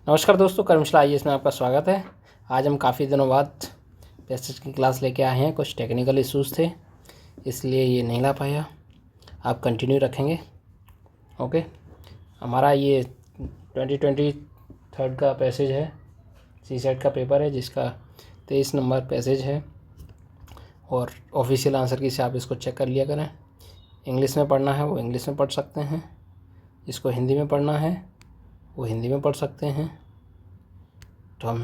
नमस्कार दोस्तों, कर्मशाला आईएएस में आपका स्वागत है। आज हम काफ़ी दिनों बाद पैसेज की क्लास लेके आए हैं। कुछ टेक्निकल इश्यूज़ थे इसलिए ये नहीं ला पाया। आप कंटिन्यू रखेंगे। ओके, हमारा ये 2023 का पैसेज है, सीसेट का पेपर है जिसका 23 नंबर पैसेज है और ऑफिशियल आंसर की से आप इसको चेक कर लिया करें। इंग्लिश में पढ़ना है वो इंग्लिश में पढ़ सकते हैं, जिसको हिंदी में पढ़ना है वो हिंदी में पढ़ सकते हैं। तो हम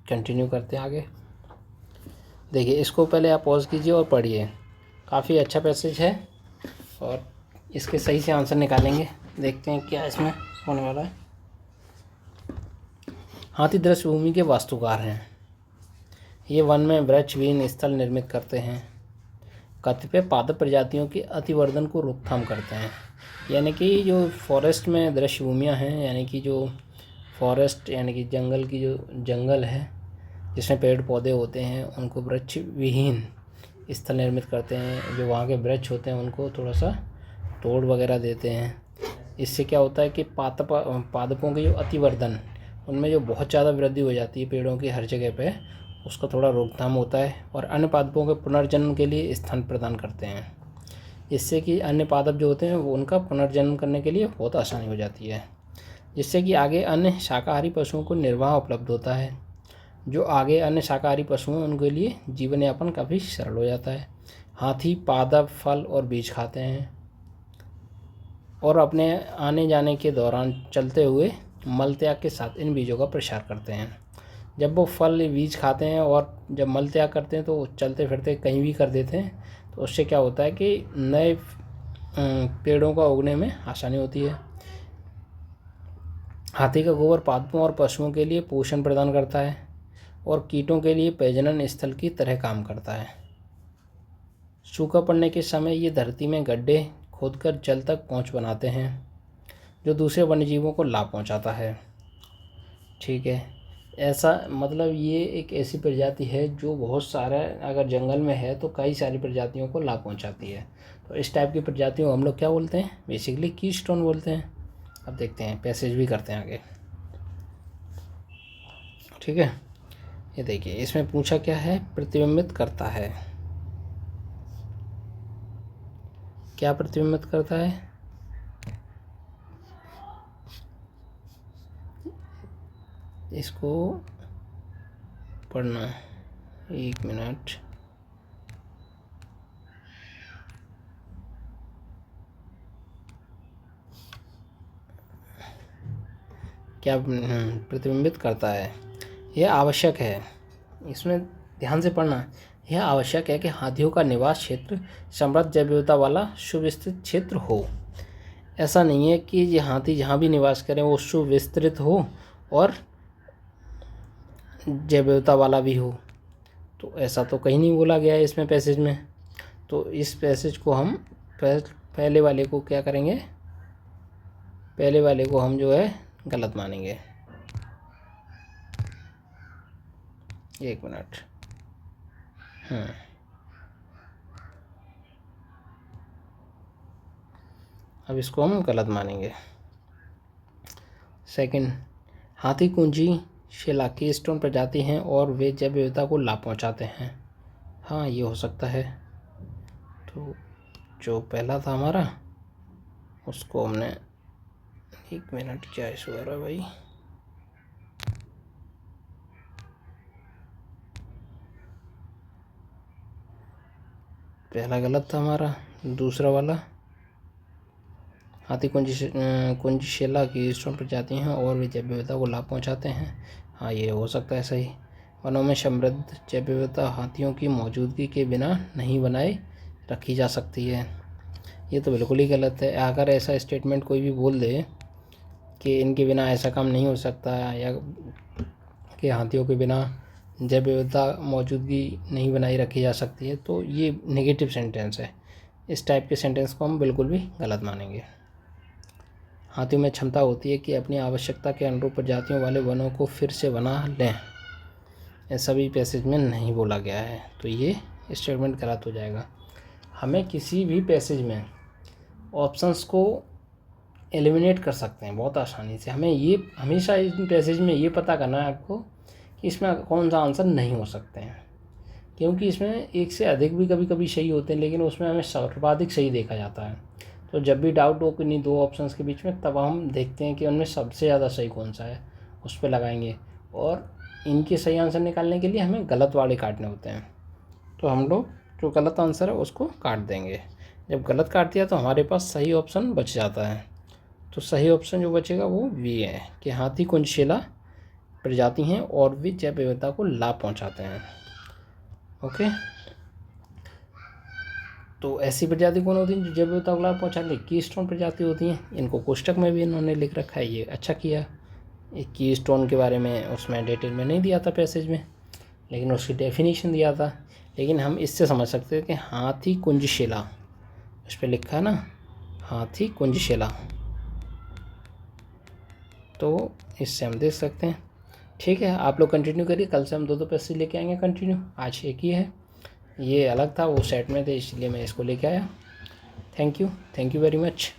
कंटिन्यू करते हैं आगे। देखिए, इसको पहले आप पॉज कीजिए और पढ़िए। काफ़ी अच्छा पैसेज है और इसके सही से आंसर निकालेंगे। देखते हैं क्या इसमें होने वाला है। हाथी दृश्य भूमि के वास्तुकार हैं। ये वन में वृक्षविहीन स्थल निर्मित करते हैं। कतिपय पादप प्रजातियों के अतिवर्धन को रोकथाम करते हैं। यानी कि जो फॉरेस्ट में दृश्य भूमियाँ हैं, यानी कि जो फॉरेस्ट यानी कि जंगल की जो जंगल है जिसमें पेड़ पौधे होते हैं, उनको वृक्ष विहीन स्थल निर्मित करते हैं। जो वहाँ के वृक्ष होते हैं उनको थोड़ा सा तोड़ वगैरह देते हैं। इससे क्या होता है कि पादपों के जो अतिवर्धन, उनमें जो बहुत ज़्यादा वृद्धि हो जाती है पेड़ों की हर जगह पे, उसका थोड़ा रोकथाम होता है और अन्य पादपों के पुनर्जन्म के लिए स्थान प्रदान करते हैं। इससे कि अन्य पादप जो होते हैं वो उनका पुनर्जन्म करने के लिए बहुत आसानी हो जाती है, जिससे कि आगे अन्य शाकाहारी पशुओं को निर्वाह उपलब्ध होता है। जो आगे अन्य शाकाहारी पशु हैं उनके लिए जीवन यापन काफ़ी सरल हो जाता है। हाथी पादप, फल और बीज खाते हैं और अपने आने जाने के दौरान चलते हुए मलत्याग के साथ इन बीजों का प्रसार करते हैं। जब वो फल बीज खाते हैं और जब मलत्याग करते हैं तो चलते फिरते कहीं भी कर देते हैं, तो उससे क्या होता है कि नए पेड़ों का उगने में आसानी होती है। हाथी का गोबर पादपों और पशुओं के लिए पोषण प्रदान करता है और कीटों के लिए प्रजनन स्थल की तरह काम करता है। सूखा पड़ने के समय ये धरती में गड्ढे खोदकर जल तक पहुंच बनाते हैं, जो दूसरे वन्यजीवों को लाभ पहुंचाता है। ठीक है, ऐसा मतलब ये एक ऐसी प्रजाति है जो बहुत सारा, अगर जंगल में है तो कई सारी प्रजातियों को लाभ पहुंचाती है। तो इस टाइप की प्रजातियों को हम लोग क्या बोलते हैं? बेसिकली कीस्टोन बोलते हैं। अब देखते हैं, पैसेज भी करते हैं आगे। ठीक है, ये देखिए, इसमें पूछा क्या है? प्रतिबिंबित करता है। क्या प्रतिबिंबित करता है? इसको पढ़ना, एक मिनट। क्या प्रतिबिंबित करता है? यह आवश्यक है, इसमें ध्यान से पढ़ना। यह आवश्यक है कि हाथियों का निवास क्षेत्र समृद्ध जैव विविधता वाला सुविस्तृत क्षेत्र हो। ऐसा नहीं है कि ये हाथी जहाँ भी निवास करें वो सुविस्तृत हो और जैव विविधता वाला भी हो। तो ऐसा तो कहीं नहीं बोला गया है इसमें पैसेज में। तो इस पैसेज को हम पहले वाले को क्या करेंगे? पहले वाले को हम जो है गलत मानेंगे। एक मिनट। अब इसको हम गलत मानेंगे। सेकंड, हाथी कुंजी शिला कीस्टोन प्रजाति हैं और वे जैव विविधता को लाभ पहुंचाते हैं। हाँ, ये हो सकता है। तो जो पहला था हमारा, उसको हमने, एक मिनट, क्या इशू आ रहा है भाई? पहला गलत था हमारा, दूसरा वाला हाथी कुंजशिला की कीस्टोन प्रजाति हैं और वे जैव विविधता को लाभ पहुंचाते हैं। हाँ, ये हो सकता है सही। वनों में समृद्ध जैव विविधता हाथियों की मौजूदगी के बिना नहीं बनाए रखी जा सकती है। ये तो बिल्कुल ही गलत है। अगर ऐसा स्टेटमेंट कोई भी बोल दे कि इनके बिना ऐसा काम नहीं हो सकता, या कि हाथियों के बिना जैव विविधता मौजूदगी नहीं बनाई रखी जा सकती है, तो ये नेगेटिव सेंटेंस है। इस टाइप के सेंटेंस को हम बिल्कुल भी गलत मानेंगे। हाथियों में क्षमता होती है कि अपनी आवश्यकता के अनुरूप प्रजातियों वाले वनों को फिर से बना लें। ऐसा भी पैसेज में नहीं बोला गया है, तो ये स्टेटमेंट गलत हो जाएगा। हमें किसी भी पैसेज में ऑप्शंस को एलिमिनेट कर सकते हैं बहुत आसानी से। हमें ये हमेशा इस पैसेज में ये पता करना है आपको कि इसमें कौन सा आंसर नहीं हो सकते हैं, क्योंकि इसमें एक से अधिक भी कभी कभी सही होते हैं, लेकिन उसमें हमें सर्वाधिक सही देखा जाता है। तो जब भी डाउट हो किन्हीं दो ऑप्शंस के बीच में, तब हम देखते हैं कि उनमें सबसे ज़्यादा सही कौन सा है, उस पर लगाएंगे। और इनके सही आंसर निकालने के लिए हमें गलत वाले काटने होते हैं, तो हम लोग जो गलत आंसर है उसको काट देंगे। जब गलत काट दिया तो हमारे पास सही ऑप्शन बच जाता है। तो सही ऑप्शन जो बचेगा वो वी है कि हाथी कुंजशिला प्रजाति हैं और भी जैव विविधता को लाभ पहुंचाते हैं। ओके, तो ऐसी प्रजाति कौन होती है जो जैव विविधता को लाभ पहुंचाती है? कीस्टोन प्रजाति होती हैं। इनको कोष्टक में भी इन्होंने लिख रखा है, ये अच्छा किया। एक कीस्टोन के बारे में उसमें डिटेल में नहीं दिया था पैसेज में, लेकिन उसकी डेफिनेशन दिया था। लेकिन हम इससे समझ सकते हैं कि हाथी कुंजशिला, उस पर लिखा है ना हाथी कुंजशिला, तो इससे हम देख सकते हैं। ठीक है, आप लोग कंटिन्यू करिए, कल से हम दो पैसेज लेके आएंगे कंटिन्यू। आज एक ही है, ये अलग था, वो सेट में थे, इसलिए मैं इसको लेके आया। Thank you very much.